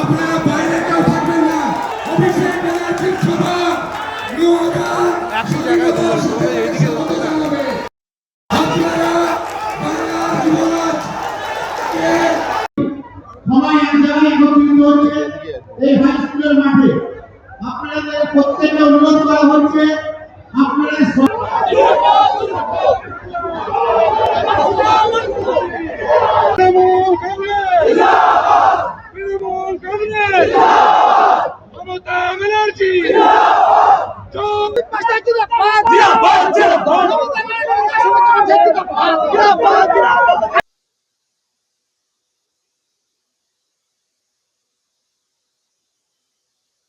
আপনারা বাইরে কেউ থাকবেন না, অফিসে ঠিক সভা সবাই এক জায়গায় একত্রিত হচ্ছে এই হাই স্কুলের মাঠে। আপনাদের প্রত্যেককে অনুরোধ করা হচ্ছে আপনারা তৃণমূল কংগ্রেস